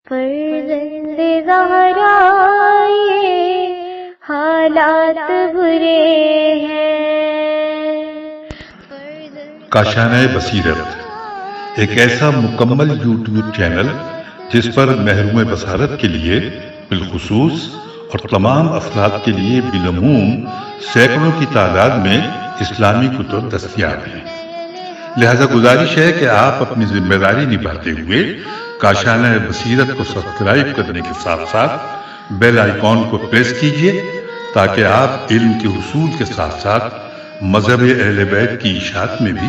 فرزند زہرا یہ حالات برے ہیں۔ کاشانہ بصیرت ایک ایسا مکمل یوٹیوب چینل جس پر محروم بصارت کے لیے بالخصوص اور تمام افراد کے لیے بالعموم سینکڑوں کی تعداد میں اسلامی کتب دستیاب ہیں۔ لہذا گزارش ہے کہ آپ اپنی ذمہ داری نبھاتے ہوئے کاشانہ بصیرت کو سبسکرائب کرنے کے ساتھ ساتھ بیل آئیکن کو پریس کیجیے تاکہ آپ علم کے حصول کے ساتھ ساتھ مذہب اہل بیت کی اشاعت میں بھی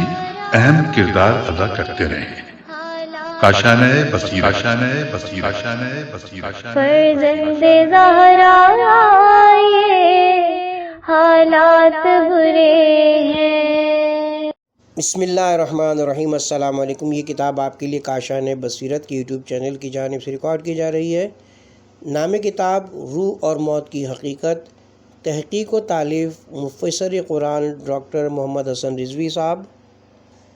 اہم کردار ادا کرتے رہیں۔ کاشانہ بصیرت۔ فرزند زہرا یہ حالات برے ہیں۔ بسم اللہ الرحمن الرحیم۔ السلام علیکم۔ یہ کتاب آپ کے لیے کاشانہ بصیرت کی یوٹیوب چینل کی جانب سے ریکارڈ کی جا رہی ہے۔ نام کتاب روح اور موت کی حقیقت، تحقیق و تالیف مفسر قرآن ڈاکٹر محمد حسن رضوی صاحب۔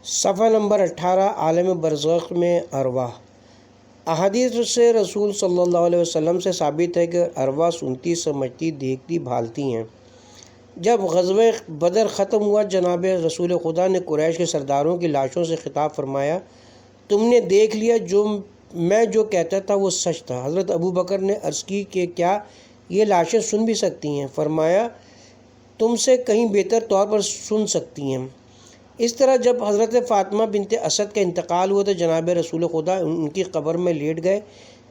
صفحہ نمبر 18، عالم برزخ میں ارواح۔ احادیث سے رسول صلی اللہ علیہ وسلم سے ثابت ہے کہ ارواح سنتی، سمجھتی، دیکھتی، بھالتی ہیں۔ جب غزوہ بدر ختم ہوا، جناب رسول خدا نے قریش کے سرداروں کی لاشوں سے خطاب فرمایا، تم نے دیکھ لیا میں جو کہتا تھا وہ سچ تھا۔ حضرت ابو بکر نے عرض کی کہ کیا یہ لاشیں سن بھی سکتی ہیں؟ فرمایا تم سے کہیں بہتر طور پر سن سکتی ہیں۔ اس طرح جب حضرت فاطمہ بنت اسد کا انتقال ہوا تو جناب رسول خدا ان کی قبر میں لیٹ گئے۔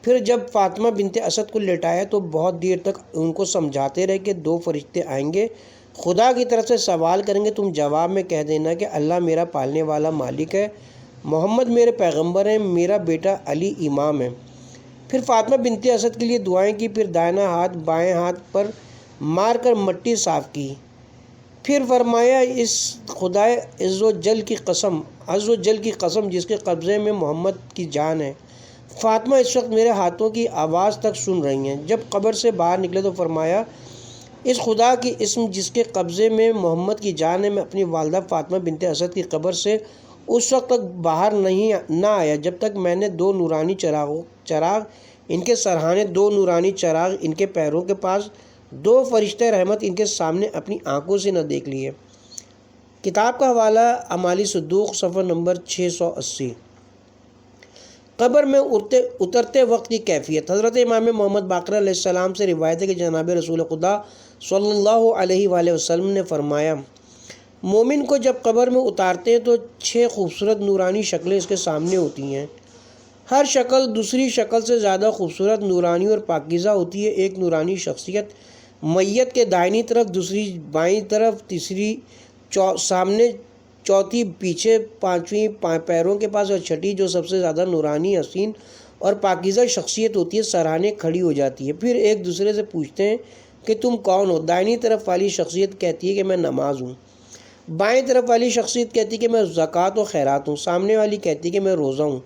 پھر جب فاطمہ بنت اسد کو لٹایا تو بہت دیر تک ان کو سمجھاتے رہے کہ 2 فرشتے آئیں گے، خدا کی طرف سے سوال کریں گے، تم جواب میں کہہ دینا کہ اللہ میرا پالنے والا مالک ہے، محمد میرے پیغمبر ہیں، میرا بیٹا علی امام ہے۔ پھر فاطمہ بنت اسد کے لیے دعائیں کی، پھر دائیں ہاتھ بائیں ہاتھ پر مار کر مٹی صاف کی، پھر فرمایا اس خدائے عز و جل کی قسم جس کے قبضے میں محمد کی جان ہے، فاطمہ اس وقت میرے ہاتھوں کی آواز تک سن رہی ہیں۔ جب قبر سے باہر نکلے تو فرمایا اس خدا کی اسم جس کے قبضے میں محمد کی جان ہے، میں اپنی والدہ فاطمہ بنت اسد کی قبر سے اس وقت تک باہر نہ آیا جب تک میں نے 2 نورانی چراغ ان کے سرہانے، 2 نورانی چراغ ان کے پیروں کے پاس، 2 فرشتے رحمت ان کے سامنے اپنی آنکھوں سے نہ دیکھ لیے۔ کتاب کا حوالہ اعمال صدوق، صفحہ نمبر 680۔ قبر میں اترتے وقت کی کیفیت۔ حضرت امام محمد باقر علیہ السلام سے روایت ہے کہ جناب رسول خدا صلی اللہ علیہ وآلہ وسلم نے فرمایا، مومن کو جب قبر میں اتارتے ہیں تو 6 خوبصورت نورانی شکلیں اس کے سامنے ہوتی ہیں۔ ہر شکل دوسری شکل سے زیادہ خوبصورت، نورانی اور پاکیزہ ہوتی ہے۔ ایک نورانی شخصیت میت کے دائنی طرف، دوسری بائیں طرف، تیسری سامنے، چوتھی پیچھے، 5ویں پیروں کے پاس، اور چھٹی جو سب سے زیادہ نورانی، حسین اور پاکیزہ شخصیت ہوتی ہے سراہنے کھڑی ہو جاتی ہے۔ پھر ایک دوسرے سے پوچھتے ہیں کہ تم کون ہو؟ دائنی طرف والی شخصیت کہتی ہے کہ میں نماز ہوں، بائیں طرف والی شخصیت کہتی ہے کہ میں زکوٰۃ و خیرات ہوں، سامنے والی کہتی ہے کہ میں روزہ ہوں،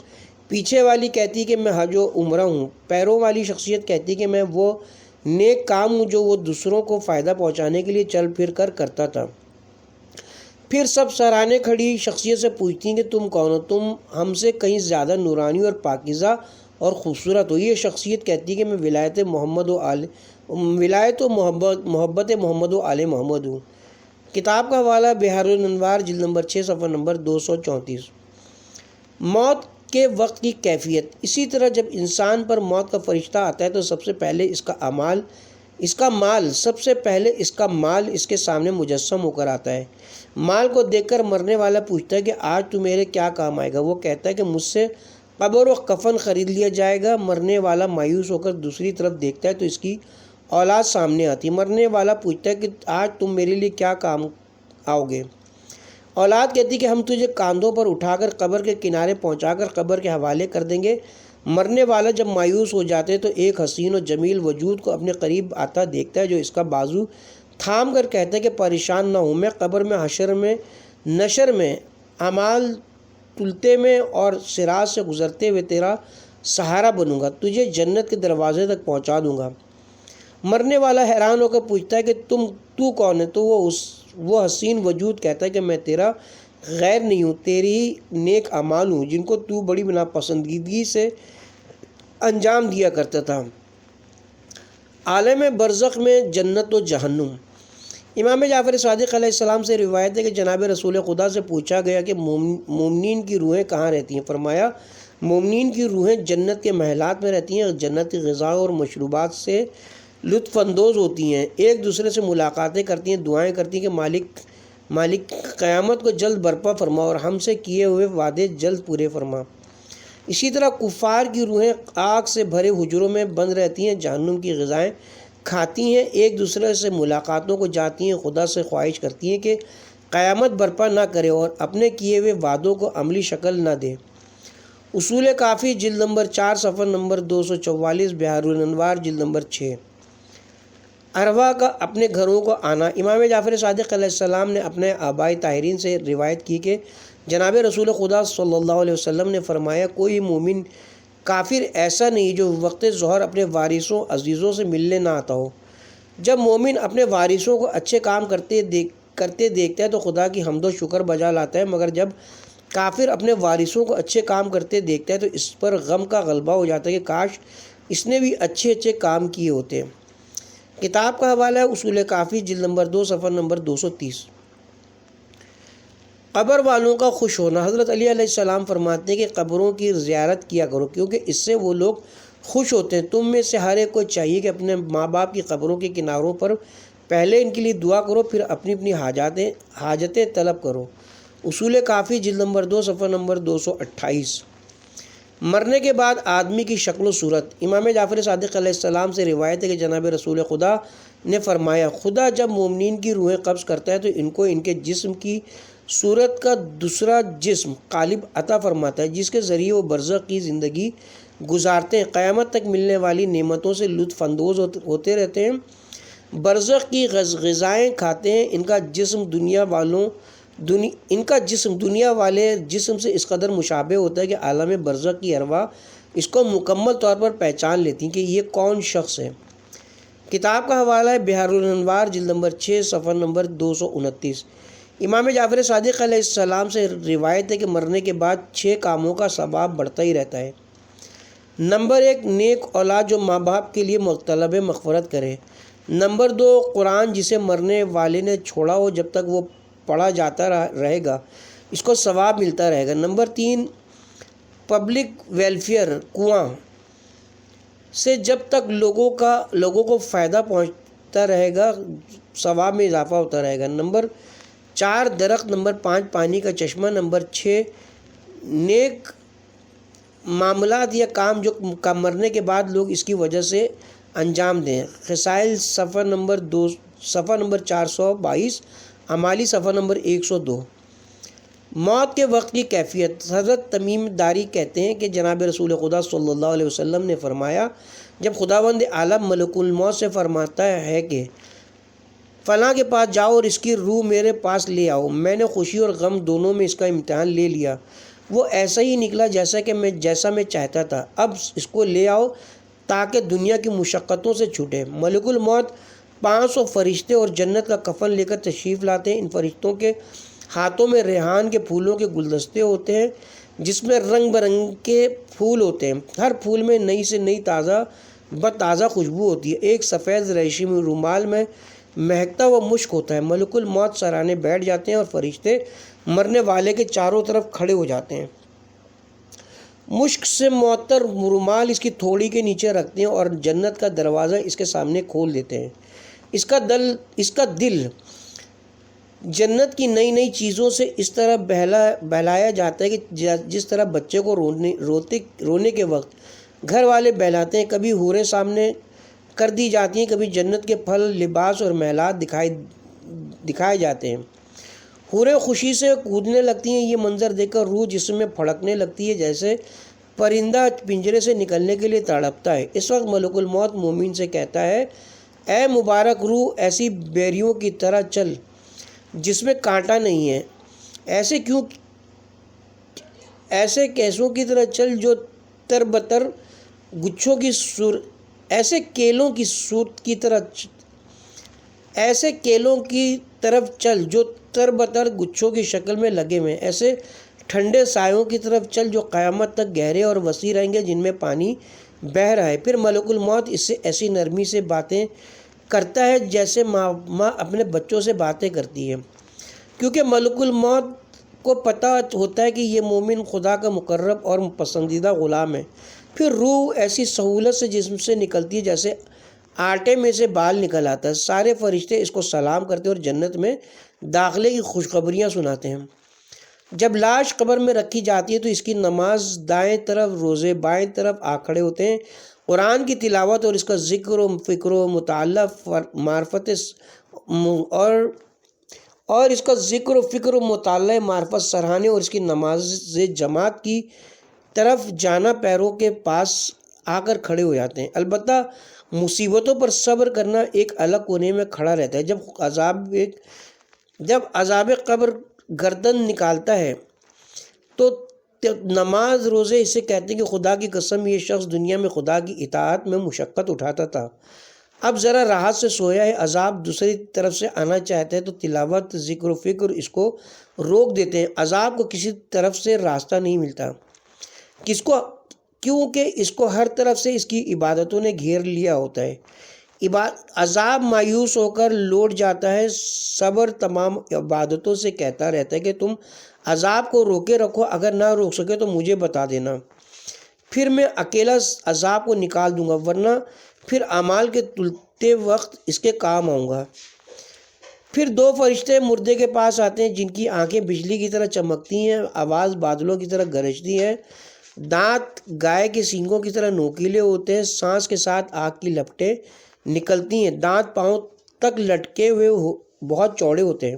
پیچھے والی کہتی ہے کہ میں حج و عمرہ ہوں، پیروں والی شخصیت کہتی ہے کہ میں وہ نیک کام ہوں جو وہ دوسروں کو فائدہ پہنچانے کے لیے چل پھر کر کرتا تھا۔ پھر سب سراہنے کھڑی شخصیت سے پوچھتی ہیں کہ تم کون ہو؟ تم ہم سے کہیں زیادہ نورانی اور پاکیزہ اور خوبصورت ہو۔ یہ شخصیت کہتی ہے کہ میں ولایت و محبت محمد و آل محمد ہوں۔ کتاب کا حوالہ بحار الانوار، جلد نمبر 6، صفحہ نمبر 234۔ موت کے وقت کی کیفیت۔ اسی طرح جب انسان پر موت کا فرشتہ آتا ہے تو سب سے پہلے اس کا مال اس کے سامنے مجسم ہو کر آتا ہے۔ مال کو دیکھ کر مرنے والا پوچھتا ہے کہ آج تو میرے کیا کام آئے گا؟ وہ کہتا ہے کہ مجھ سے قبر و کفن خرید لیا جائے گا۔ مرنے والا مایوس ہو کر دوسری طرف دیکھتا ہے تو اس کی اولاد سامنے آتی ہے۔ مرنے والا پوچھتا ہے کہ آج تم میرے لیے کیا کام آؤ گے؟ اولاد کہتی کہ ہم تجھے کاندھوں پر اٹھا کر قبر کے کنارے پہنچا کر قبر کے حوالے کر دیں گے۔ مرنے والا جب مایوس ہو جاتے ہیں تو ایک حسین و جمیل وجود کو اپنے قریب آتا دیکھتا ہے جو اس کا بازو تھام کر کہتا ہے کہ پریشان نہ ہوں، میں قبر میں، نشر میں، اعمال تلتے میں اور صراط سے گزرتے ہوئے تیرا سہارا بنوں گا، تجھے جنت کے دروازے تک پہنچا دوں گا۔ مرنے والا حیران ہو کر پوچھتا ہے کہ تو کون ہے؟ تو وہ حسین وجود کہتا ہے کہ میں تیرا غیر نہیں ہوں، تیری ہی نیک اعمال ہوں جن کو تو بڑی ناپسندیدگی سے انجام دیا کرتا تھا۔ عالم برزخ میں جنت و جہنم۔ امام جعفر صادق علیہ السلام سے روایت ہے کہ جناب رسول خدا سے پوچھا گیا کہ مومنین کی روحیں کہاں رہتی ہیں؟ فرمایا مومنین کی روحیں جنت کے محلات میں رہتی ہیں، جنت کی غذا اور مشروبات سے لطف اندوز ہوتی ہیں، ایک دوسرے سے ملاقاتیں کرتی ہیں، دعائیں کرتی ہیں کہ مالک قیامت کو جلد برپا فرما اور ہم سے کیے ہوئے وعدے جلد پورے فرما۔ اسی طرح کفار کی روحیں آگ سے بھرے حجروں میں بند رہتی ہیں، جہنم کی غذائیں کھاتی ہیں، ایک دوسرے سے ملاقاتوں کو جاتی ہیں، خدا سے خواہش کرتی ہیں کہ قیامت برپا نہ کرے اور اپنے کیے ہوئے وعدوں کو عملی شکل نہ دے۔ اصول کافی جلد نمبر 4 صفحہ نمبر 244، بحار الانوار جلد نمبر 6۔ ارواح کا اپنے گھروں کو آنا۔ امام جعفر صادق علیہ السلام نے اپنے آبائی طاہرین سے روایت کی کہ جناب رسول خدا صلی اللہ علیہ وسلم نے فرمایا کوئی مومن کافر ایسا نہیں جو وقت ظہر اپنے وارثوں عزیزوں سے ملنے نہ آتا ہو۔ جب مومن اپنے وارثوں کو اچھے کام کرتے دیکھتا ہے تو خدا کی حمد و شکر بجا لاتا ہے، مگر جب کافر اپنے وارثوں کو اچھے کام کرتے دیکھتا ہے تو اس پر غم کا غلبہ ہو جاتا ہے کہ کاش اس نے بھی اچھے کام کیے ہوتے۔ کتاب کا حوالہ ہے اصول کافی جلد نمبر 2 صفحہ نمبر 230۔ قبر والوں کا خوش ہونا۔ حضرت علی علیہ السلام فرماتے ہیں کہ قبروں کی زیارت کیا کرو کیونکہ اس سے وہ لوگ خوش ہوتے ہیں۔ تم میں سے ہر ایک کو چاہیے کہ اپنے ماں باپ کی قبروں کے کناروں پر پہلے ان کے لیے دعا کرو، پھر اپنی حاجتیں طلب کرو۔ اصول کافی جلد نمبر 2 صفحہ نمبر 228۔ مرنے کے بعد آدمی کی شکل و صورت۔ امام جعفر صادق علیہ السلام سے روایت ہے کہ جناب رسول خدا نے فرمایا خدا جب مومنین کی روحیں قبض کرتا ہے تو ان کو ان کے جسم کی صورت کا دوسرا جسم قالب عطا فرماتا ہے جس کے ذریعے وہ برزخ کی زندگی گزارتے ہیں، قیامت تک ملنے والی نعمتوں سے لطف اندوز ہوتے رہتے ہیں، برزخ کی غذائیں کھاتے ہیں۔ ان کا جسم دنیا والے جسم سے اس قدر مشابہ ہوتا ہے کہ عالم برزخ کی ارواح اس کو مکمل طور پر پہچان لیتی ہیں کہ یہ کون شخص ہے۔ کتاب کا حوالہ ہے بحار الانوار جلد نمبر 6 صفحہ نمبر 229۔ امام جعفر صادق علیہ السلام سے روایت ہے کہ مرنے کے بعد 6 کاموں کا ثواب بڑھتا ہی رہتا ہے۔ نمبر 1 نیک اولاد جو ماں باپ کے لیے طلب مغفرت کرے۔ نمبر 2 قرآن جسے مرنے والے نے چھوڑا ہو جب تک وہ پڑھا جاتا رہے گا اس کو ثواب ملتا رہے گا۔ نمبر 3 پبلک ویلفیئر کنواں سے جب تک لوگوں کو فائدہ پہنچتا رہے گا ثواب میں اضافہ ہوتا رہے گا۔ نمبر 4 درخت۔ نمبر 5 پانی کا چشمہ۔ نمبر 6 نیک معاملات یا کام جو مرنے کے بعد لوگ اس کی وجہ سے انجام دیں۔ خصائل صفحہ نمبر 422، اعمالی صفحہ نمبر 102۔ موت کے وقت کی کیفیت۔ حضرت تمیم داری کہتے ہیں کہ جناب رسول خدا صلی اللہ علیہ وسلم نے فرمایا جب خداوند عالم ملک الموت سے فرماتا ہے کہ فلاں کے پاس جاؤ اور اس کی روح میرے پاس لے آؤ، میں نے خوشی اور غم دونوں میں اس کا امتحان لے لیا، وہ ایسا ہی نکلا جیسا میں چاہتا تھا، اب اس کو لے آؤ تاکہ دنیا کی مشقتوں سے چھوٹے۔ ملک الموت 500 فرشتے اور جنت کا کفن لے کر تشریف لاتے ہیں۔ ان فرشتوں کے ہاتھوں میں ریحان کے پھولوں کے گلدستے ہوتے ہیں جس میں رنگ برنگ کے پھول ہوتے ہیں، ہر پھول میں نئی سے نئی تازہ خوشبو ہوتی ہے، ایک سفید ریشمی رومال میں مہکتا ہوا مشک ہوتا ہے۔ ملک الموت سرانے بیٹھ جاتے ہیں اور فرشتے مرنے والے کے چاروں طرف کھڑے ہو جاتے ہیں، مشک سے معطر رومال اس کی تھوڑی کے نیچے رکھتے ہیں اور جنت کا دروازہ اس کے سامنے کھول دیتے ہیں۔ اس کا دل جنت کی نئی نئی چیزوں سے اس طرح بہلایا جاتا ہے کہ جس طرح بچے کو رونے کے وقت گھر والے بہلاتے ہیں۔ کبھی حوریں سامنے کر دی جاتی ہیں، کبھی جنت کے پھل، لباس اور محلات دکھائے جاتے ہیں۔ حوریں خوشی سے کودنے لگتی ہیں، یہ منظر دیکھ کر روح جسم میں پھڑکنے لگتی ہے جیسے پرندہ پنجرے سے نکلنے کے لیے تڑپتا ہے۔ اس وقت ملک الموت مومن سے کہتا ہے اے مبارک روح، ایسی بیریوں کی طرح چل جس میں کانٹا نہیں ہے، ایسے کیسوں کی طرح چل جو تربتر گچھوں کی ایسے کیلوں کی طرف چل جو تربتر گچھوں کی شکل میں لگے ہوئے ہیں، ایسے ٹھنڈے سایوں کی طرف چل جو قیامت تک گہرے اور وسیع رہیں گے، جن میں پانی بہہ رہا ہے۔ پھر ملک الموت اس سے ایسی نرمی سے باتیں کرتا ہے جیسے ماں اپنے بچوں سے باتیں کرتی ہے، کیونکہ ملک الموت کو پتہ ہوتا ہے کہ یہ مومن خدا کا مقرب اور پسندیدہ غلام ہے۔ پھر روح ایسی سہولت سے جسم سے نکلتی ہے جیسے آٹے میں سے بال نکل آتا ہے۔ سارے فرشتے اس کو سلام کرتے اور جنت میں داخلے کی خوشخبریاں سناتے ہیں۔ جب لاش قبر میں رکھی جاتی ہے تو اس کی نماز دائیں طرف، روزے بائیں طرف آ کھڑے ہوتے ہیں۔ قرآن کی تلاوت اور اس کا ذکر و فکر و مطالعہ معرفت اور اس کا ذکر و فکر و مطالعہ معرفت سرہانے اور اس کی نماز جماعت کی طرف جانا پیروں کے پاس آ کر کھڑے ہو جاتے ہیں۔ البتہ مصیبتوں پر صبر کرنا ایک الگ کونے میں کھڑا رہتا ہے۔ جب عذاب قبر گردن نکالتا ہے تو نماز روزے اسے کہتے ہیں کہ خدا کی قسم یہ شخص دنیا میں خدا کی اطاعت میں مشقت اٹھاتا تھا، اب ذرا راحت سے سویا ہے۔ عذاب دوسری طرف سے آنا چاہتا ہے تو تلاوت، ذکر و فکر اس کو روک دیتے ہیں۔ عذاب کو کسی طرف سے راستہ نہیں ملتا، کیونکہ اس کو ہر طرف سے اس کی عبادتوں نے گھیر لیا ہوتا ہے۔ عذاب مایوس ہو کر لوٹ جاتا ہے۔ صبر تمام عبادتوں سے کہتا رہتا ہے کہ تم عذاب کو روکے رکھو، اگر نہ روک سکے تو مجھے بتا دینا، پھر میں اکیلا عذاب کو نکال دوں گا، ورنہ پھر اعمال کے تلتے وقت اس کے کام آؤں گا۔ پھر دو فرشتے مردے کے پاس آتے ہیں جن کی آنکھیں بجلی کی طرح چمکتی ہیں، آواز بادلوں کی طرح گرجتی ہے، دانت گائے کے سینگوں کی طرح نوکیلے ہوتے ہیں، سانس کے ساتھ آگ کی لپٹیں نکلتی ہیں، دانت پاؤں تک لٹکے ہوئے بہت چوڑے ہوتے ہیں،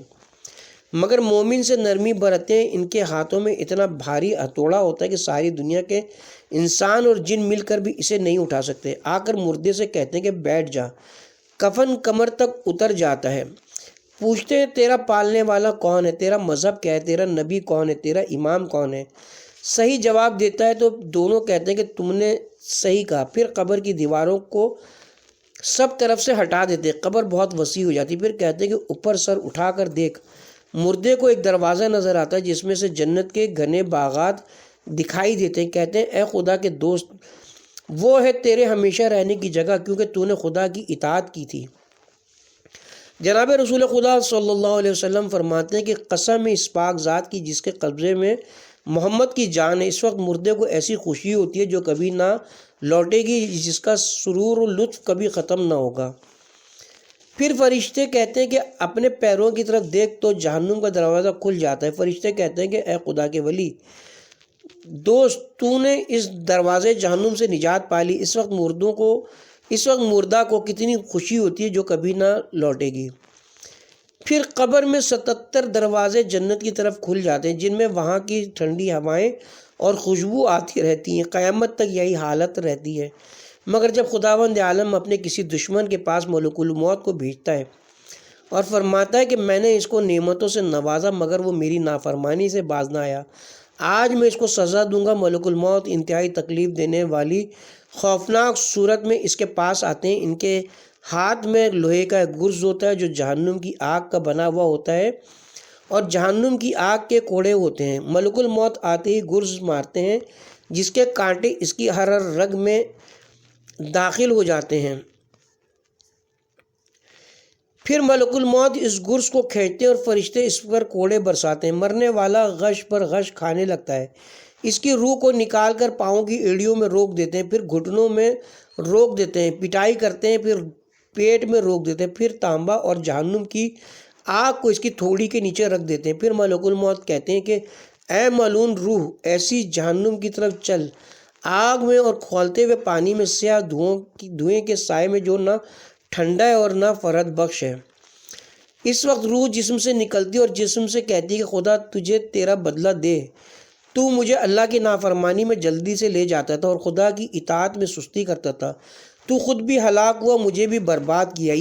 مگر مومن سے نرمی برتتے ہیں۔ ان کے ہاتھوں میں اتنا بھاری ہتھوڑا ہوتا ہے کہ ساری دنیا کے انسان اور جن مل کر بھی اسے نہیں اٹھا سکتے۔ آ کر مردے سے کہتے ہیں کہ بیٹھ جا۔ کفن کمر تک اتر جاتا ہے۔ پوچھتے ہیں تیرا پالنے والا کون ہے، تیرا مذہب کیا ہے، تیرا نبی کون ہے، تیرا امام کون ہے؟ صحیح جواب دیتا ہے تو دونوں کہتے ہیں کہ تم نے صحیح کہا۔ پھر قبر کی دیواروں کو سب طرف سے ہٹا دیتے، قبر بہت وسیع ہو جاتی۔ پھر کہتے ہیں کہ اوپر سر اٹھا کر دیکھ۔ مردے کو ایک دروازہ نظر آتا ہے جس میں سے جنت کے گھنے باغات دکھائی دیتے ہیں۔ کہتے ہیں اے خدا کے دوست، وہ ہے تیرے ہمیشہ رہنے کی جگہ کیونکہ تو نے خدا کی اطاعت کی تھی۔ جناب رسول خدا صلی اللہ علیہ وسلم فرماتے ہیں کہ قسم اس پاک ذات کی جس کے قبضے میں محمد کی جان ہے، اس وقت مردے کو ایسی خوشی ہوتی ہے جو کبھی نہ لوٹے گی، جس کا سرور و لطف کبھی ختم نہ ہوگا۔ پھر فرشتے کہتے ہیں کہ اپنے پیروں کی طرف دیکھ تو جہنم کا دروازہ کھل جاتا ہے۔ فرشتے کہتے ہیں کہ اے خدا کے ولی دوست، تو نے اس دروازے جہنم سے نجات پا لی۔ اس وقت مردہ کو کتنی خوشی ہوتی ہے جو کبھی نہ لوٹے گی۔ پھر قبر میں 77 دروازے جنت کی طرف کھل جاتے ہیں جن میں وہاں کی ٹھنڈی ہوائیں اور خوشبو آتی رہتی ہیں۔ قیامت تک یہی حالت رہتی ہے، مگر جب خداوند عالم اپنے کسی دشمن کے پاس ملک الموت کو بھیجتا ہے اور فرماتا ہے کہ میں نے اس کو نعمتوں سے نوازا مگر وہ میری نافرمانی سے باز نہ آیا، آج میں اس کو سزا دوں گا۔ ملک الموت انتہائی تکلیف دینے والی خوفناک صورت میں اس کے پاس آتے ہیں۔ ان کے ہاتھ میں لوہے کا ایک گرز ہوتا ہے جو جہنم کی آگ کا بنا ہوا ہوتا ہے اور جہنم کی آگ کے کوڑے ہوتے ہیں۔ ملک الموت آتے ہی گرز مارتے ہیں جس کے کانٹے اس کی ہر رگ میں داخل ہو جاتے ہیں۔ پھر ملک الموت اس گرز کو کھینچتے ہیں اور فرشتے اس پر کوڑے برساتے ہیں۔ مرنے والا غش پر غش کھانے لگتا ہے۔ اس کی روح کو نکال کر پاؤں کی ایڑیوں میں روک دیتے ہیں، پھر گھٹنوں میں روک دیتے ہیں، پٹائی کرتے ہیں، پھر پیٹ میں روک دیتے ہیں، پھر تانبا اور جہنم کی آگ کو اس کی تھوڑی کے نیچے رکھ دیتے ہیں۔ پھر ملک الموت کہتے ہیں کہ اے ملعون روح، ایسی جہنم کی طرف چل، آگ میں اور کھولتے ہوئے پانی میں سیاہ دھوئیں کے سائے میں جو نہ ٹھنڈا ہے اور نہ فرحت بخش ہے۔ اس وقت روح جسم سے نکلتی اور جسم سے کہتی ہے کہ خدا تجھے تیرا بدلہ دے، تو مجھے اللہ کی نافرمانی میں جلدی سے لے جاتا تھا اور خدا کی اطاعت میں سستی کرتا تھا، تو خود بھی ہلاک ہوا، مجھے بھی برباد کیا۔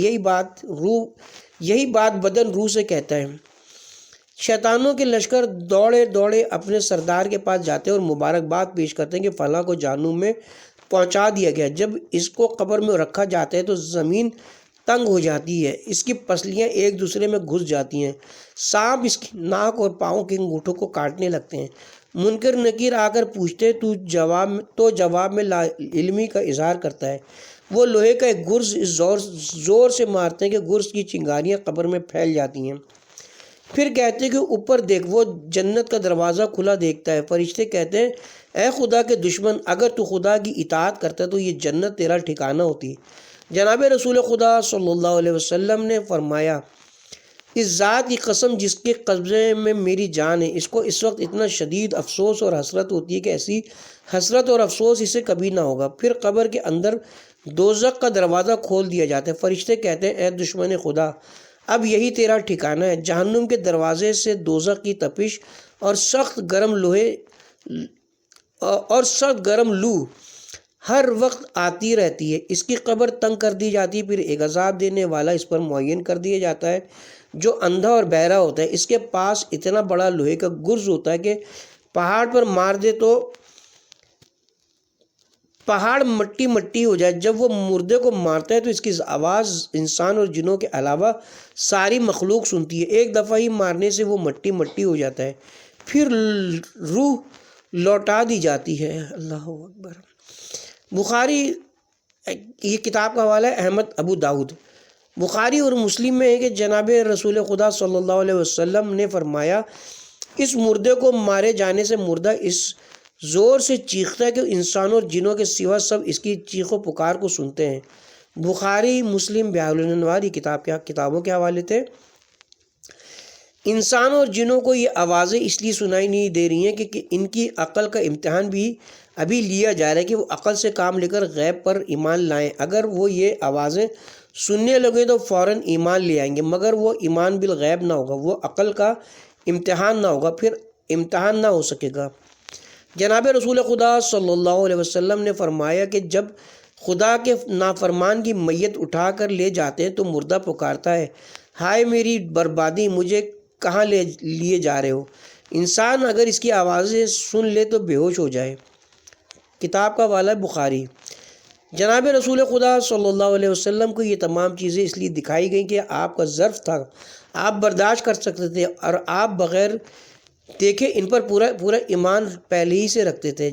یہی بات بدن روح سے کہتا ہے۔ شیطانوں کے لشکر دوڑے دوڑے اپنے سردار کے پاس جاتے ہیں اور مبارکباد پیش کرتے ہیں کہ فلاں کو جہنم میں پہنچا دیا گیا۔ جب اس کو قبر میں رکھا جاتا ہے تو زمین تنگ ہو جاتی ہے، اس کی پسلیاں ایک دوسرے میں گھس جاتی ہیں، سانپ اس کی ناک اور پاؤں کے انگوٹھوں کو کاٹنے لگتے ہیں۔ منکر نکیر آ کر پوچھتے تو جواب میں لا علمی کا اظہار کرتا ہے۔ وہ لوہے کا ایک گرز اس زور سے مارتے ہیں کہ گرز کی چنگاریاں قبر میں پھیل جاتی ہیں۔ پھر کہتے ہیں کہ اوپر دیکھ، وہ جنت کا دروازہ کھلا دیکھتا ہے۔ فرشتے کہتے ہیں اے خدا کے دشمن، اگر تو خدا کی اطاعت کرتا تو یہ جنت تیرا ٹھکانہ ہوتی۔ جناب رسول خدا صلی اللہ علیہ وسلم نے فرمایا اس ذات کی قسم جس کے قبضے میں میری جان ہے، اس کو اس وقت اتنا شدید افسوس اور حسرت ہوتی ہے کہ ایسی حسرت اور افسوس اسے کبھی نہ ہوگا۔ پھر قبر کے اندر دوزخ کا دروازہ کھول دیا جاتا ہے۔ فرشتے کہتے ہیں اے دشمن خدا، اب یہی تیرا ٹھکانہ ہے۔ جہنم کے دروازے سے دوزخ کی تپش اور سخت گرم لو ہر وقت آتی رہتی ہے۔ اس کی قبر تنگ کر دی جاتی ہے، پھر ایک عذاب دینے والا اس پر معین کر دیا جاتا ہے جو اندھا اور بہرا ہوتا ہے۔ اس کے پاس اتنا بڑا لوہے کا گرز ہوتا ہے کہ پہاڑ پر مار دے تو پہاڑ مٹی مٹی ہو جائے۔ جب وہ مردے کو مارتا ہے تو اس کی آواز انسان اور جنوں کے علاوہ ساری مخلوق سنتی ہے۔ ایک دفعہ ہی مارنے سے وہ مٹی مٹی ہو جاتا ہے، پھر روح لوٹا دی جاتی ہے۔ اللہ اکبر۔ بخاری، یہ کتاب کا حوالہ ہے احمد ابو داؤد۔ بخاری اور مسلم میں ہے کہ جناب رسول خدا صلی اللہ علیہ وسلم نے فرمایا اس مردے کو مارے جانے سے مردہ اس زور سے چیختا ہے کہ انسانوں اور جنوں کے سوا سب اس کی چیخ و پکار کو سنتے ہیں۔ بخاری، مسلم، بیان الانوار یہ کتابوں کے حوالے تھے۔ انسانوں اور جنوں کو یہ آوازیں اس لیے سنائی نہیں دے رہی ہیں کہ ان کی عقل کا امتحان بھی ابھی لیا جا رہا ہے کہ وہ عقل سے کام لے کر غیب پر ایمان لائیں۔ اگر وہ یہ آوازیں سننے لگے تو فوراً ایمان لے آئیں گے، مگر وہ ایمان بالغیب نہ ہوگا، وہ عقل کا امتحان نہ ہوگا، پھر امتحان نہ ہو سکے گا۔ جناب رسول خدا صلی اللہ علیہ وسلم نے فرمایا کہ جب خدا کے نافرمان کی میت اٹھا کر لے جاتے ہیں تو مردہ پکارتا ہے ہائے میری بربادی، مجھے کہاں لیے جا رہے ہو؟ انسان اگر اس کی آوازیں سن لے تو بے ہوش ہو جائے۔ کتاب کا حوالہ بخاری۔ جناب رسول خدا صلی اللہ علیہ وسلم کو یہ تمام چیزیں اس لیے دکھائی گئیں کہ آپ کا ظرف تھا، آپ برداشت کر سکتے تھے اور آپ بغیر دیکھے ان پر پورا ایمان پہلے ہی سے رکھتے تھے۔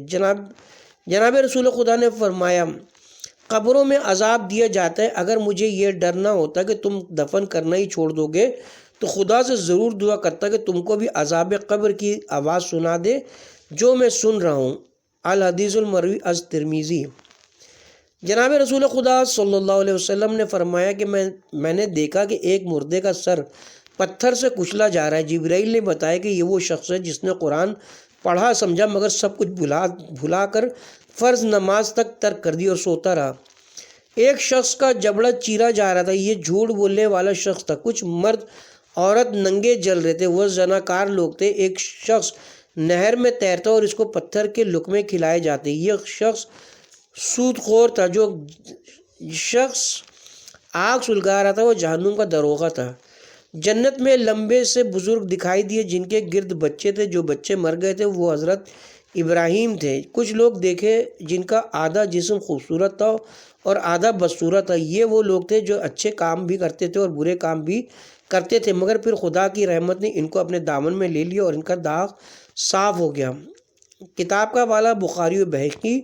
جناب رسول خدا نے فرمایا قبروں میں عذاب دیا جاتا ہے، اگر مجھے یہ ڈر نہ ہوتا کہ تم دفن کرنا ہی چھوڑ دو گے تو خدا سے ضرور دعا کرتا کہ تم کو بھی عذاب قبر کی آواز سنا دے جو میں سن رہا ہوں۔ الحدیث المروی از ترمذی۔ جناب رسول خدا صلی اللہ علیہ وسلم نے فرمایا کہ میں نے دیکھا کہ ایک مردے کا سر پتھر سے کچلا جا رہا ہے۔ جبرائیل نے بتایا کہ یہ وہ شخص ہے جس نے قرآن پڑھا سمجھا مگر سب کچھ بھلا کر فرض نماز تک ترک کر دی اور سوتا رہا۔ ایک شخص کا جبڑا چیرا جا رہا تھا، یہ جھوٹ بولنے والا شخص تھا۔ کچھ مرد عورت ننگے جل رہے تھے، وہ زناکار لوگ تھے۔ ایک شخص نہر میں تیرتا اور اس کو پتھر کے لقمے کھلائے جاتے۔ یہ شخص سود خور تھا۔ جو شخص آگ سلگا رہا تھا وہ جہنم کا داروغہ تھا۔ جنت میں لمبے سے بزرگ دکھائی دیے جن کے گرد بچے تھے، جو بچے مر گئے تھے وہ حضرت ابراہیم تھے۔ کچھ لوگ دیکھے جن کا آدھا جسم خوبصورت تھا اور آدھا بدصورت تھا، یہ وہ لوگ تھے جو اچھے کام بھی کرتے تھے اور برے کام بھی کرتے تھے، مگر پھر خدا کی رحمت نے ان کو اپنے دامن میں لے لیا اور ان کا داغ صاف ہو گیا۔ کتاب کا حوالہ بخاری و بہقی۔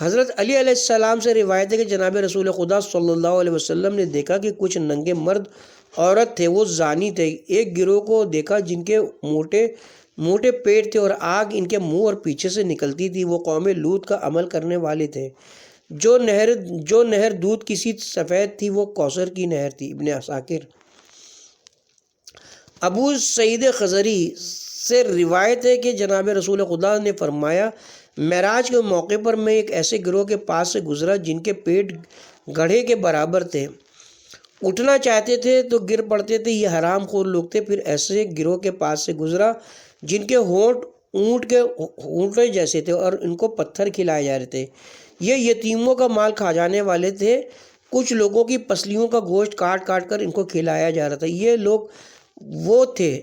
حضرت علی علیہ السلام سے روایت ہے کہ جناب رسول خدا صلی اللہ علیہ وسلم نے دیکھا کہ کچھ ننگے مرد عورت تھے، وہ زانی تھے۔ ایک گروہ کو دیکھا جن کے موٹے پیٹ تھے اور آگ ان کے منہ اور پیچھے سے نکلتی تھی، وہ قوم لوط کا عمل کرنے والے تھے۔ جو نہر دودھ کی سی سفید تھی وہ کوثر کی نہر تھی۔ ابن عساکر۔ ابو سعید خضری سے روایت ہے کہ جناب رسول خدا نے فرمایا معراج کے موقع پر میں ایک ایسے گروہ کے پاس سے گزرا جن کے پیٹ گڑھے کے برابر تھے، اٹھنا چاہتے تھے تو گر پڑتے تھے، یہ حرام خور لوگ تھے۔ پھر ایسے گروہ کے پاس سے گزرا جن کے ہونٹ اونٹے جیسے تھے اور ان کو پتھر کھلائے جا رہے تھے، یہ یتیموں کا مال کھا جانے والے تھے۔ کچھ لوگوں کی پسلیوں کا گوشت کاٹ کر ان کو کھلایا جا رہا تھا۔ یہ لوگ وہ تھے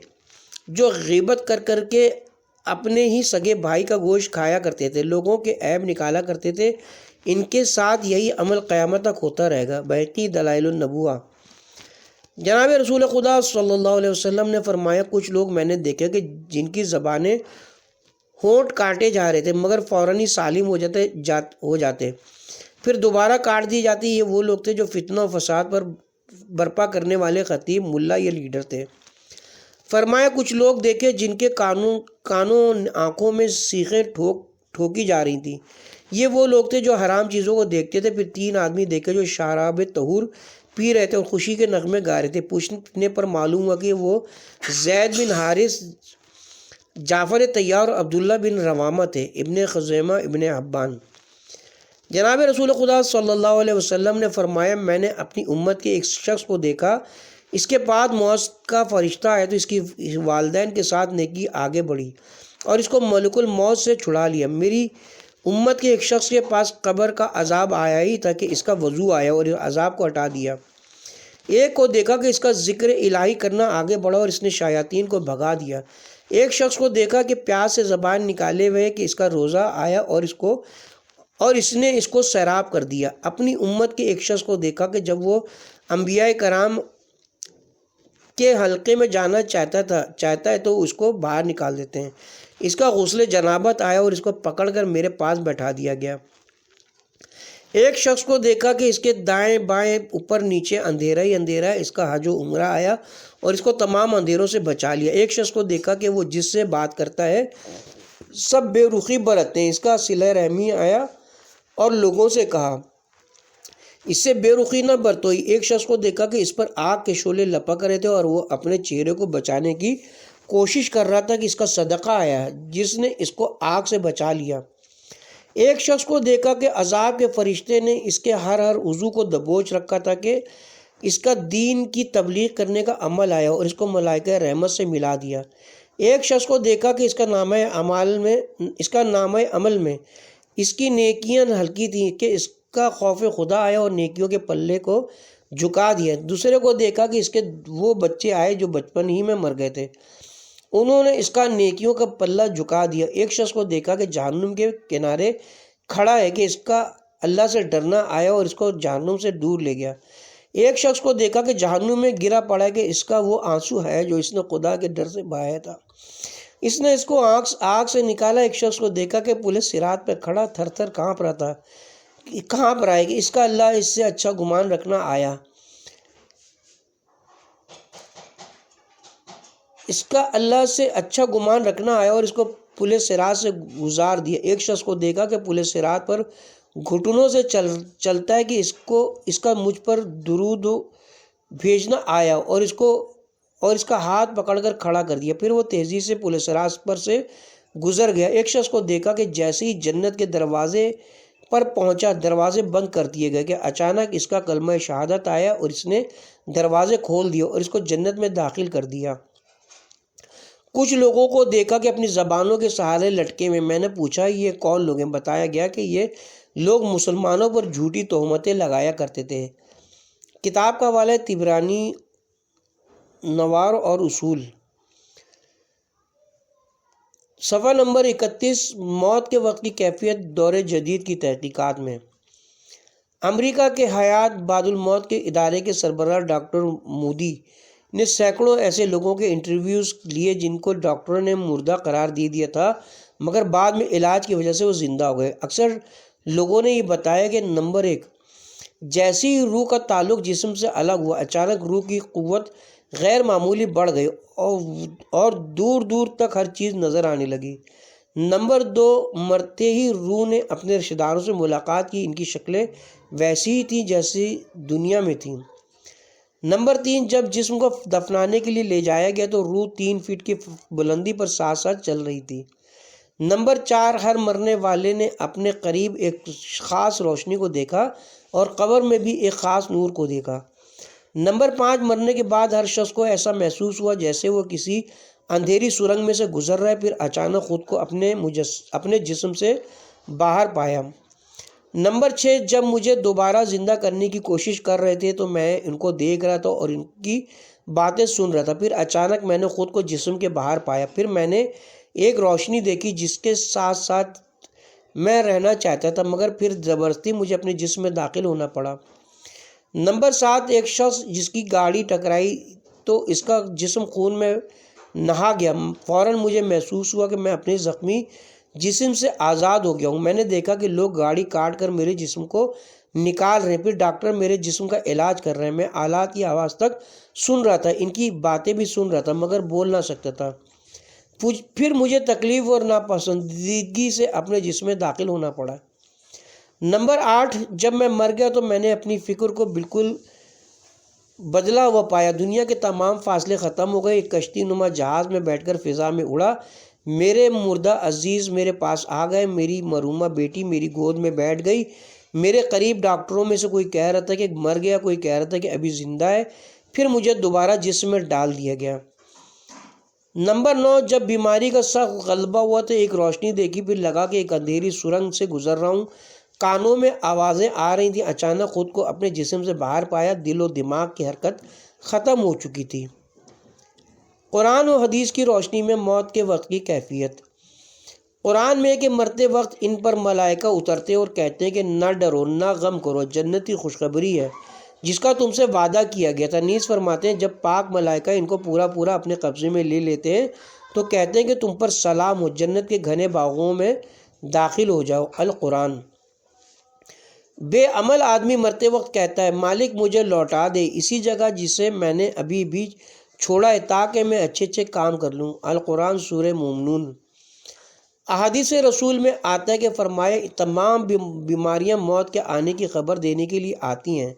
جو غیبت کر کے اپنے ہی سگے بھائی کا گوشت کھایا کرتے تھے، لوگوں کے عیب نکالا کرتے تھے۔ ان کے ساتھ یہی عمل قیامت تک ہوتا رہے گا۔ بہقی دلائل النبوہ۔ جناب رسول خدا صلی اللہ علیہ وسلم نے فرمایا کچھ لوگ میں نے دیکھے کہ جن کی زبانیں ہونٹ کاٹے جا رہے تھے مگر فوراً ہی سالم ہو جاتے، پھر دوبارہ کاٹ دی جاتی۔ یہ وہ لوگ تھے جو فتنہ و فساد پر برپا کرنے والے خطیب، ملا یا لیڈر تھے۔ فرمایا کچھ لوگ دیکھے جن کے کانوں آنکھوں میں سیخیں ٹھوکی جا رہی تھیں، یہ وہ لوگ تھے جو حرام چیزوں کو دیکھتے تھے۔ پھر 3 آدمی دیکھے جو شراب طہور پی رہے تھے اور خوشی کے نغمے گا رہے تھے۔ پوچھنے پر معلوم ہوا کہ وہ زید بن حارث، جعفر طیار اور عبداللہ بن روامہ تھے، ابن خزیمہ ابن حبان۔ جناب رسول خدا صلی اللہ علیہ وسلم نے فرمایا میں نے اپنی امت کے ایک شخص کو دیکھا، اس کے بعد موت کا فرشتہ آیا تو اس کی والدین کے ساتھ نیکی آگے بڑھی اور اس کو ملک الموت سے چھڑا لیا۔ میری امت کے ایک شخص کے پاس قبر کا عذاب آیا ہی تھا کہ اس کا وضو آیا اور عذاب کو ہٹا دیا۔ ایک کو دیکھا کہ اس کا ذکر الہی کرنا آگے بڑھا اور اس نے شیاطین کو بھگا دیا۔ ایک شخص کو دیکھا کہ پیاس سے زبان نکالے ہوئے کہ اس کا روزہ آیا اور اس نے اس کو سیراب کر دیا۔ اپنی امت کے ایک شخص کو دیکھا کہ جب وہ انبیاء کرام کے حلقے میں جانا چاہتا ہے تو اس کو باہر نکال دیتے ہیں۔ اس کا غسل جنابت آیا اور اس کو پکڑ کر میرے پاس بیٹھا دیا گیا۔ ایک شخص کو دیکھا کہ اس کے دائیں بائیں اوپر نیچے اندھیرا ہی اندھیرا ہے، اس کا حج و عمرہ آیا اور اس کو تمام اندھیروں سے بچا لیا۔ ایک شخص کو دیکھا کہ وہ جس سے بات کرتا ہے سب بے رخی برتتے ہیں، اس کا صلہ رحمی آیا اور لوگوں سے کہا اس سے بے رخی نہ برتو۔ ایک شخص کو دیکھا کہ اس پر آگ کے شعلے لپک رہے تھے اور وہ اپنے چہرے کو بچانے کی کوشش کر رہا تھا کہ اس کا صدقہ آیا ہے جس نے اس کو آگ سے بچا لیا۔ ایک شخص کو دیکھا کہ عذاب کے فرشتے نے اس کے ہر عضو کو دبوچ رکھا تھا کہ اس کا دین کی تبلیغ کرنے کا عمل آیا اور اس کو ملائکہ رحمت سے ملا دیا۔ ایک شخص کو دیکھا کہ اس کا نامہ عمل میں اس کی نیکیاں ہلکی تھیں کہ اس کا خوف خدا آیا اور نیکیوں کے پلے کو جھکا دیا۔ دوسرے کو دیکھا کہ اس کے وہ بچے آئے جو بچپن ہی میں مر گئے تھے، انہوں نے اس کا نیکیوں کا پلہ جھکا دیا۔ ایک شخص کو دیکھا کہ جہنم کے کنارے کھڑا ہے کہ اس کا اللہ سے ڈرنا آیا اور اس کو جہنم سے دور لے گیا۔ ایک شخص کو دیکھا کہ جہنم میں گرا پڑا ہے کہ اس کا وہ آنسو ہے جو اس نے خدا کے ڈر سے بہایا تھا، اس نے اس کو آگ سے نکالا۔ ایک شخص کو دیکھا کہ پولیس صراط پہ کھڑا تھر تھر کانپ رہا ہے کہ اس کا اللہ اس سے اچھا گمان رکھنا آیا، اس کا اللہ سے اچھا گمان رکھنا آیا اور اس کو پولیس صراط سے گزار دیا۔ ایک شخص کو دیکھا کہ پولیس صراط پر گھٹنوں سے چلتا ہے کہ اس کا مجھ پر درود بھیجنا آیا اور اس کا ہاتھ پکڑ کر کھڑا کر دیا، پھر وہ تیزی سے پولیس صراط پر سے گزر گیا۔ ایک شخص کو دیکھا کہ جیسے ہی جنت کے دروازے پر پہنچا دروازے بند کر دیے گئے کہ اچانک اس کا کلمہ شہادت آیا اور اس نے دروازے کھول دیے اور اس کو جنت میں داخل کر دیا۔ کچھ لوگوں کو دیکھا کہ اپنی زبانوں کے سہارے لٹکے ہوئے۔ میں نے پوچھا یہ کون لوگ ہیں؟ بتایا گیا کہ یہ لوگ مسلمانوں پر جھوٹی تہمتیں لگایا کرتے تھے۔ کتاب کا حوالہ ہے طبرانی نوار اور اصول، صفحہ نمبر 31۔ موت کے وقت کی کیفیت دور جدید کی تحقیقات میں امریکہ کے حیات بعد الموت کے ادارے کے سربراہ ڈاکٹر مودی نے سینکڑوں ایسے لوگوں کے انٹرویوز لیے جن کو ڈاکٹروں نے مردہ قرار دیا تھا مگر بعد میں علاج کی وجہ سے وہ زندہ ہو گئے۔ اکثر لوگوں نے یہ بتایا کہ نمبر 1، جیسی روح کا تعلق جسم سے الگ ہوا اچانک روح کی قوت غیر معمولی بڑھ گئی اور دور دور تک ہر چیز نظر آنے لگی۔ نمبر 2، مرتے ہی روح نے اپنے رشتہ داروں سے ملاقات کی، ان کی شکلیں ویسی ہی تھیں جیسی دنیا میں تھیں۔ نمبر 3، جب جسم کو دفنانے کے لیے لے جایا گیا تو روح 3 فٹ کی بلندی پر ساتھ ساتھ چل رہی تھی۔ نمبر 4، ہر مرنے والے نے اپنے قریب ایک خاص روشنی کو دیکھا اور قبر میں بھی ایک خاص نور کو دیکھا۔ نمبر 5، مرنے کے بعد ہر شخص کو ایسا محسوس ہوا جیسے وہ کسی اندھیری سرنگ میں سے گزر رہا ہے، پھر اچانک خود کو اپنے جسم سے باہر پایا۔ نمبر 6، جب مجھے دوبارہ زندہ کرنے کی کوشش کر رہے تھے تو میں ان کو دیکھ رہا تھا اور ان کی باتیں سن رہا تھا، پھر اچانک میں نے خود کو جسم کے باہر پایا، پھر میں نے ایک روشنی دیکھی جس کے ساتھ ساتھ میں رہنا چاہتا تھا مگر پھر زبردستی مجھے اپنے جسم میں داخل ہونا پڑا۔ نمبر 7، ایک شخص جس کی گاڑی ٹکرائی تو اس کا جسم خون میں نہا گیا۔ فوراً مجھے محسوس ہوا کہ میں اپنے زخمی جسم سے آزاد ہو گیا ہوں۔ میں نے دیکھا کہ لوگ گاڑی کاٹ کر میرے جسم کو نکال رہے ہیں، پھر ڈاکٹر میرے جسم کا علاج کر رہے ہیں۔ میں آلات کی آواز تک سن رہا تھا، ان کی باتیں بھی سن رہا تھا، مگر بول نہ سکتا تھا۔ پھر مجھے تکلیف اور ناپسندیدگی سے اپنے جسم میں داخل ہونا پڑا۔ نمبر 8، جب میں مر گیا تو میں نے اپنی فکر کو بالکل بدلا ہوا پایا۔ دنیا کے تمام فاصلے ختم ہو گئے۔ ایک کشتی نما جہاز میں بیٹھ کر فضا میں اڑا۔ میرے مردہ عزیز میرے پاس آ گئے، میری مرحومہ بیٹی میری گود میں بیٹھ گئی۔ میرے قریب ڈاکٹروں میں سے کوئی کہہ رہا تھا کہ مر گیا، کوئی کہہ رہا تھا کہ ابھی زندہ ہے۔ پھر مجھے دوبارہ جسم میں ڈال دیا گیا۔ نمبر 9، جب بیماری کا سخت غلبہ ہوا تو ایک روشنی دیکھی، پھر لگا کہ ایک اندھیری سرنگ سے گزر رہا ہوں۔ کانوں میں آوازیں آ رہی تھیں۔ اچانک خود کو اپنے جسم سے باہر پایا۔ دل و دماغ کی حرکت ختم ہو چکی تھی۔ قرآن و حدیث کی روشنی میں موت کے وقت کی کیفیت۔ قرآن میں ہے کہ مرتے وقت ان پر ملائکہ اترتے اور کہتے ہیں کہ نہ ڈرو، نہ غم کرو، جنتی خوشخبری ہے جس کا تم سے وعدہ کیا گیا تھا۔ نیز فرماتے ہیں جب پاک ملائکہ ان کو پورا اپنے قبضے میں لے لیتے ہیں تو کہتے ہیں کہ تم پر سلام ہو، جنت کے گھنے باغوں میں داخل ہو جاؤ۔ القرآن۔ بے عمل آدمی مرتے وقت کہتا ہے مالک مجھے لوٹا دے اسی جگہ جسے میں نے ابھی بھی چھوڑا ہے تاکہ میں اچھے کام کر لوں۔ القرآن سورہ مومنون۔ احادیث رسول میں آتا ہے کہ فرمایا تمام بیماریاں موت کے آنے کی خبر دینے کے لیے آتی ہیں۔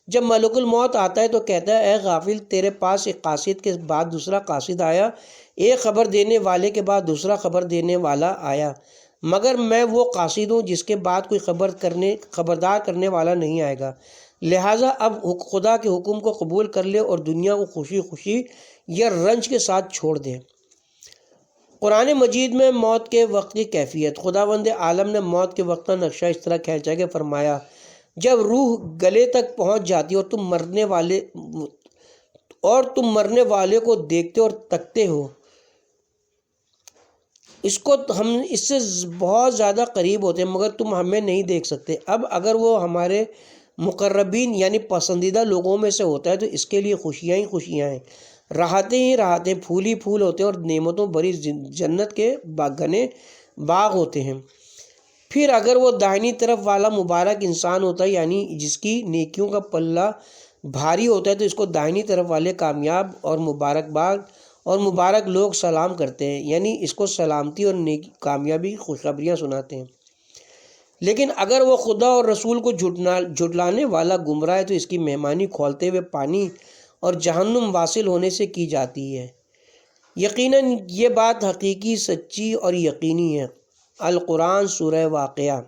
جب ملک الموت آتا ہے تو کہتا ہے اے غافل، تیرے پاس ایک قاصد کے بعد دوسرا قاصد آیا، ایک خبر دینے والے کے بعد دوسرا خبر دینے والا آیا، مگر میں وہ قاصد ہوں جس کے بعد کوئی خبردار کرنے والا نہیں آئے گا، لہٰذا اب خدا کے حکم کو قبول کر لے اور دنیا کو خوشی یا رنج کے ساتھ چھوڑ دے۔ قرآن مجید میں موت کے وقت کی کیفیت۔ خداوند عالم نے موت کے وقت کا نقشہ اس طرح کھینچا کہ فرمایا جب روح گلے تک پہنچ جاتی اور تم مرنے والے کو دیکھتے اور تکتے ہو، ہم اس سے بہت زیادہ قریب ہوتے ہیں مگر تم ہمیں نہیں دیکھ سکتے۔ اب اگر وہ ہمارے مقربین یعنی پسندیدہ لوگوں میں سے ہوتا ہے تو اس کے لیے خوشیاں ہی خوشیاں ہیں، راحتیں ہی راحتیں، پھول ہی پھول ہوتے ہیں اور نعمتوں بھری جنت کے گھنے باغ ہوتے ہیں۔ پھر اگر وہ دائنی طرف والا مبارک انسان ہوتا ہے یعنی جس کی نیکیوں کا پلہ بھاری ہوتا ہے تو اس کو دائنی طرف والے کامیاب اور مبارک لوگ سلام کرتے ہیں، یعنی اس کو سلامتی اور نیکی کامیابی کی خوشخبریاں سناتے ہیں۔ لیکن اگر وہ خدا اور رسول کو جھٹلانے والا گمراہ ہے تو اس کی مہمانی کھولتے ہوئے پانی اور جہنم واصل ہونے سے کی جاتی ہے۔ یقیناً یہ بات حقیقی، سچی اور یقینی ہے۔ القرآن سورہ واقعہ۔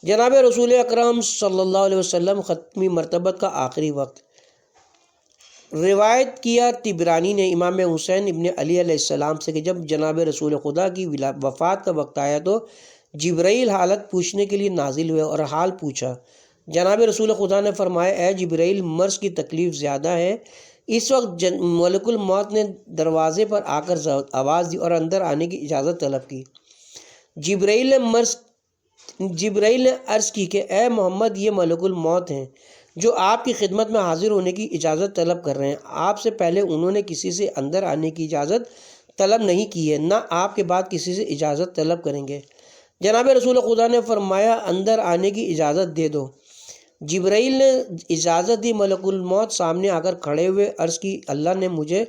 جناب رسول اکرم صلی اللہ علیہ وسلم ختمی مرتبت کا آخری وقت۔ روایت کیا طبرانی نے امام حسین ابن علی علیہ السلام سے کہ جب جناب رسول خدا کی وفات کا وقت آیا تو جبرائیل حالت پوچھنے کے لیے نازل ہوئے اور حال پوچھا۔ جناب رسول خدا نے فرمایا اے جبرائیل، مرض کی تکلیف زیادہ ہے۔ اس وقت ملک الموت نے دروازے پر آ کر آواز دی اور اندر آنے کی اجازت طلب کی۔ جبرائیل نے عرض کی کہ اے محمد، یہ ملک الموت ہیں جو آپ کی خدمت میں حاضر ہونے کی اجازت طلب کر رہے ہیں۔ آپ سے پہلے انہوں نے کسی سے اندر آنے کی اجازت طلب نہیں کی ہے، نہ آپ کے بعد کسی سے اجازت طلب کریں گے۔ جناب رسول خدا نے فرمایا اندر آنے کی اجازت دے دو۔ جبرائیل نے اجازت دی۔ ملک الموت سامنے آ کر کھڑے ہوئے عرض کی اللہ نے مجھے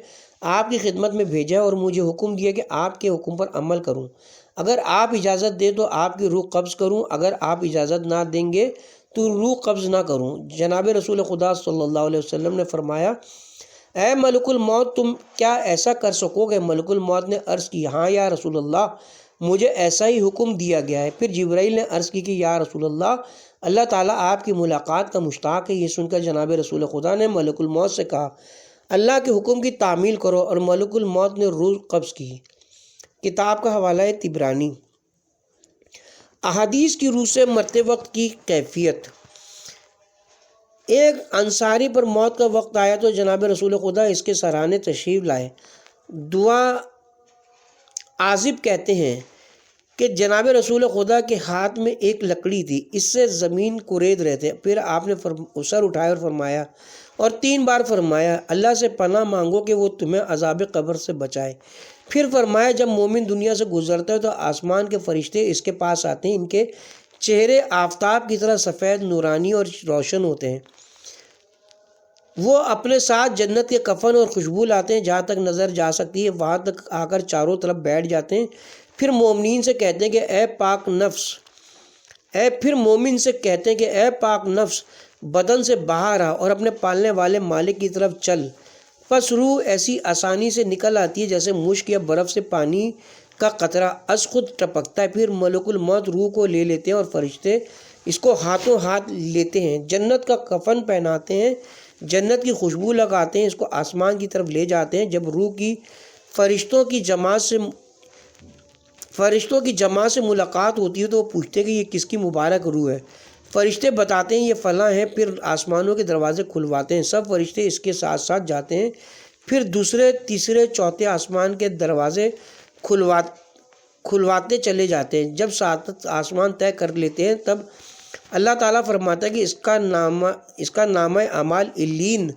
آپ کی خدمت میں بھیجا اور مجھے حکم دیا کہ آپ کے حکم پر عمل کروں۔ اگر آپ اجازت دیں تو آپ کی روح قبض کروں، اگر آپ اجازت نہ دیں گے تو روح قبض نہ کروں۔ جناب رسول خدا صلی اللہ علیہ وسلم نے فرمایا اے ملک الموت، تم کیا ایسا کر سکو گے؟ ملک الموت نے عرض کی ہاں یا رسول اللہ، مجھے ایسا ہی حکم دیا گیا ہے۔ پھر جبرائیل نے عرض کی کہ یا رسول اللہ تعالیٰ آپ کی ملاقات کا مشتاق ہے۔ یہ سن کر جناب رسول خدا نے ملک الموت سے کہا اللہ کے حکم کی تعمیل کرو، اور ملک الموت نے روح قبض کی۔ کتاب کا حوالہ ہے طبرانی۔ احادیث کی روح سے مرتے وقت کی کیفیت۔ ایک انصاری پر موت کا وقت آیا تو جناب رسول خدا اس کے سرانے تشریف لائے۔ دعا عازب کہتے ہیں کہ جناب رسول خدا کے ہاتھ میں ایک لکڑی تھی، اس سے زمین کورید رہے تھے۔ پھر آپ نے سر اٹھایا اور فرمایا، اور 3 بار فرمایا، اللہ سے پناہ مانگو کہ وہ تمہیں عذاب قبر سے بچائے۔ پھر فرمایا، جب مومن دنیا سے گزرتا ہے تو آسمان کے فرشتے اس کے پاس آتے ہیں، ان کے چہرے آفتاب کی طرح سفید، نورانی اور روشن ہوتے ہیں۔ وہ اپنے ساتھ جنت کے کفن اور خوشبو لاتے ہیں، جہاں تک نظر جا سکتی ہے وہاں تک آ کر چاروں طرف بیٹھ جاتے ہیں۔ پھر مومن سے کہتے ہیں کہ اے پاک نفس بدن سے باہر آ اور اپنے پالنے والے مالک کی طرف چل۔ پس روح ایسی آسانی سے نکل آتی ہے جیسے مشک یا برف سے پانی کا قطرہ از خود ٹپکتا ہے۔ پھر ملک الموت روح کو لے لیتے ہیں اور فرشتے اس کو ہاتھوں ہاتھ لیتے ہیں، جنت کا کفن پہناتے ہیں، جنت کی خوشبو لگاتے ہیں، اس کو آسمان کی طرف لے جاتے ہیں۔ جب روح کی فرشتوں کی جماعت سے ملاقات ہوتی ہے تو وہ پوچھتے ہیں کہ یہ کس کی مبارک روح ہے؟ فرشتے بتاتے ہیں یہ فلاں ہے۔ پھر آسمانوں کے دروازے کھلواتے ہیں، سب فرشتے اس کے ساتھ ساتھ جاتے ہیں۔ پھر دوسرے، تیسرے، چوتھے آسمان کے دروازے کھلواتے چلے جاتے ہیں۔ جب 7 آسمان طے کر لیتے ہیں تب اللہ تعالیٰ فرماتا ہے کہ اس کا نامہ اعمال علین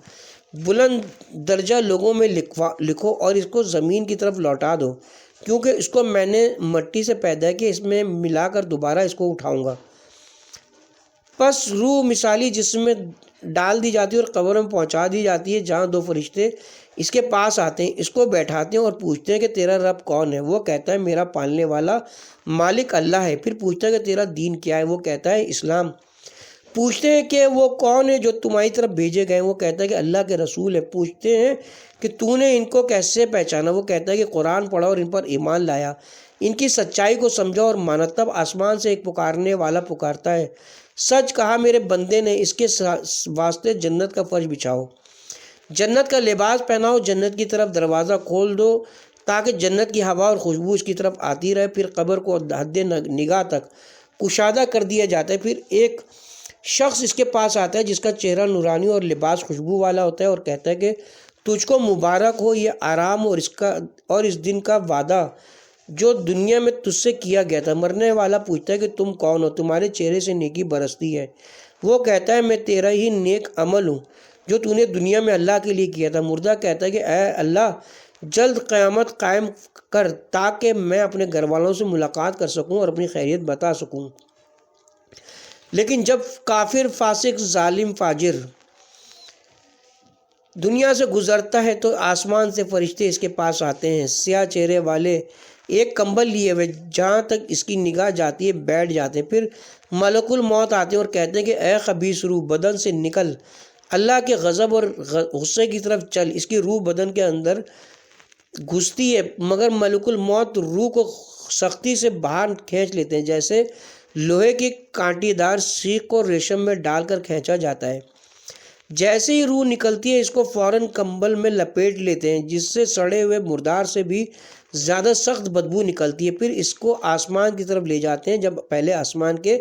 بلند درجہ لوگوں میں لکھو اور اس کو زمین کی طرف لوٹا دو، کیونکہ اس کو میں نے مٹی سے پیدا کیا، اس میں ملا کر دوبارہ اس کو اٹھاؤں گا۔ پس روح مثالی جسم میں ڈال دی جاتی ہے اور قبر میں پہنچا دی جاتی ہے، جہاں 2 فرشتے اس کے پاس آتے ہیں، اس کو بیٹھاتے ہیں اور پوچھتے ہیں کہ تیرا رب کون ہے؟ وہ کہتا ہے میرا پالنے والا مالک اللہ ہے۔ پھر پوچھتا ہے کہ تیرا دین کیا ہے؟ وہ کہتا ہے اسلام۔ پوچھتے ہیں کہ وہ کون ہے جو تمہاری طرف بھیجے گئے؟ وہ کہتا ہے کہ اللہ کے رسول ہے۔ پوچھتے ہیں کہ تو نے ان کو کیسے پہچانا؟ وہ کہتا ہے کہ قرآن پڑھا اور ان پر ایمان لایا، ان کی سچائی کو سمجھا اور مانا۔ تب آسمان سے ایک پکارنے والا پکارتا ہے، سچ کہا میرے بندے نے، اس کے واسطے جنت کا فرش بچھاؤ، جنت کا لباس پہناؤ، جنت کی طرف دروازہ کھول دو تاکہ جنت کی ہوا اور خوشبو اس کی طرف آتی رہے۔ پھر قبر کو حد نگاہ تک کشادہ کر دیا جاتا ہے۔ پھر ایک شخص اس کے پاس آتا ہے جس کا چہرہ نورانی اور لباس خوشبو والا ہوتا ہے اور کہتا ہے کہ تجھ کو مبارک ہو یہ آرام اور اس دن کا وعدہ جو دنیا میں تجھ سے کیا گیا تھا۔ مرنے والا پوچھتا ہے کہ تم کون ہو؟ تمہارے چہرے سے نیکی برستی ہے۔ وہ کہتا ہے میں تیرا ہی نیک عمل ہوں جو تو نے دنیا میں اللہ کے لیے کیا تھا۔ مردہ کہتا ہے کہ اے اللہ جلد قیامت قائم کر تاکہ میں اپنے گھر والوں سے ملاقات کر سکوں اور اپنی خیریت بتا سکوں۔ لیکن جب کافر، فاسق، ظالم، فاجر دنیا سے گزرتا ہے تو آسمان سے فرشتے اس کے پاس آتے ہیں، سیاہ چہرے والے، ایک کمبل لیے ہوئے، جہاں تک اس کی نگاہ جاتی ہے بیٹھ جاتے ہیں۔ پھر ملک الموت آتے ہیں اور کہتے ہیں کہ اے خبیث روح بدن سے نکل، اللہ کے غضب اور غصے کی طرف چل۔ اس کی روح بدن کے اندر گھستی ہے مگر ملک الموت روح کو سختی سے باہر کھینچ لیتے ہیں، جیسے لوہے کی کانٹی دار سیخ کو ریشم میں ڈال کر کھینچا جاتا ہے۔ جیسے ہی روح نکلتی ہے اس کو فوراً کمبل میں لپیٹ لیتے ہیں، جس سے سڑے ہوئے مردار سے بھی زیادہ سخت بدبو نکلتی ہے۔ پھر اس کو آسمان کی طرف لے جاتے ہیں۔ جب پہلے آسمان کے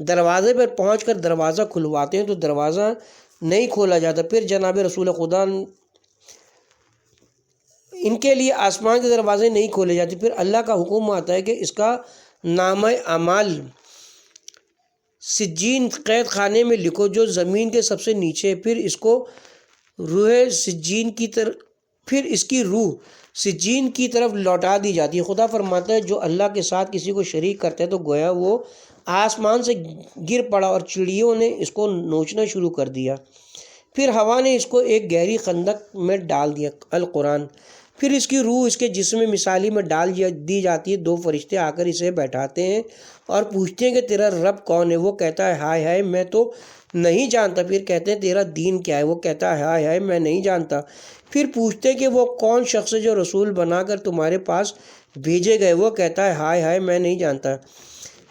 دروازے پر پہنچ کر دروازہ کھلواتے ہیں تو دروازہ نہیں کھولا جاتا۔ پھر جناب رسول خدا ان کے لیے آسمان کے دروازے نہیں کھولے جاتے۔ پھر اللہ کا حکم آتا ہے کہ اس کا نامہ اعمال سجین قید خانے میں لکھو جو زمین کے سب سے نیچے ہے۔ پھر اس کی روح سجین کی طرف لوٹا دی جاتی ہے۔ خدا فرماتا ہے جو اللہ کے ساتھ کسی کو شریک کرتا ہے تو گویا وہ آسمان سے گر پڑا اور چڑیوں نے اس کو نوچنا شروع کر دیا۔ پھر ہوا نے اس کو ایک گہری خندق میں ڈال دیا، القرآن۔ پھر اس کی روح اس کے جسم مثالی میں ڈال دی جاتی ہے۔ 2 فرشتے آ کر اسے بیٹھاتے ہیں اور پوچھتے ہیں کہ تیرا رب کون ہے؟ وہ کہتا ہے ہائے ہائے میں تو نہیں جانتا۔ پھر کہتے ہیں تیرا دین کیا ہے؟ وہ کہتا ہے ہائے ہائے میں نہیں جانتا۔ پھر پوچھتے ہیں کہ وہ کون شخص ہے جو رسول بنا کر تمہارے پاس بھیجے گئے؟ وہ کہتا ہے ہائے ہائے میں نہیں جانتا۔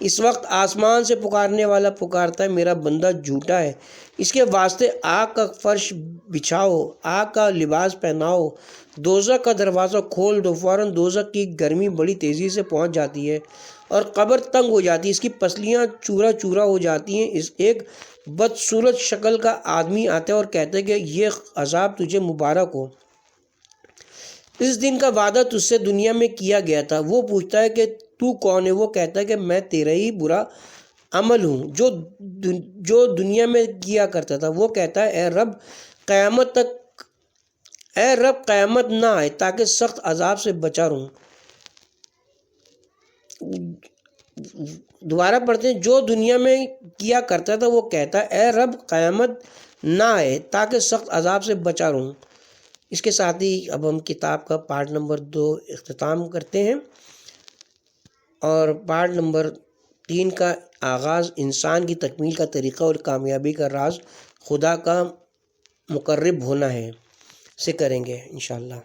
اس وقت آسمان سے پکارنے والا پکارتا ہے میرا بندہ جھوٹا ہے، اس کے واسطے آگ کا فرش بچھاؤ، آگ کا لباس پہناؤ، دوزخ کا دروازہ کھول دو۔ فوراً دوزخ کی گرمی بڑی تیزی سے پہنچ جاتی ہے اور قبر تنگ ہو جاتی ہے، اس کی پسلیاں چورا چورا ہو جاتی ہیں۔ ایک بدصورت شکل کا آدمی آتا ہے اور کہتا ہے کہ یہ عذاب تجھے مبارک ہو، اس دن کا وعدہ تجھ سے دنیا میں کیا گیا تھا۔ وہ پوچھتا ہے کہ تو کون ہے؟ وہ کہتا ہے کہ میں تیرا ہی برا عمل ہوں جو دنیا میں کیا کرتا تھا۔ وہ کہتا ہے اے رب قیامت نہ آئے تاکہ سخت عذاب سے بچا رہوں۔ دوبارہ پڑھتے ہیں، جو دنیا میں کیا کرتا تھا وہ کہتا ہے اے رب قیامت نہ آئے تاکہ سخت عذاب سے بچا رہوں۔ اس کے ساتھ ہی اب ہم کتاب کا پارٹ نمبر 2 اختتام کرتے ہیں، اور پارٹ نمبر 3 کا آغاز انسان کی تکمیل کا طریقہ اور کامیابی کا راز خدا کا مقرب ہونا ہے سے کریں گے انشاءاللہ۔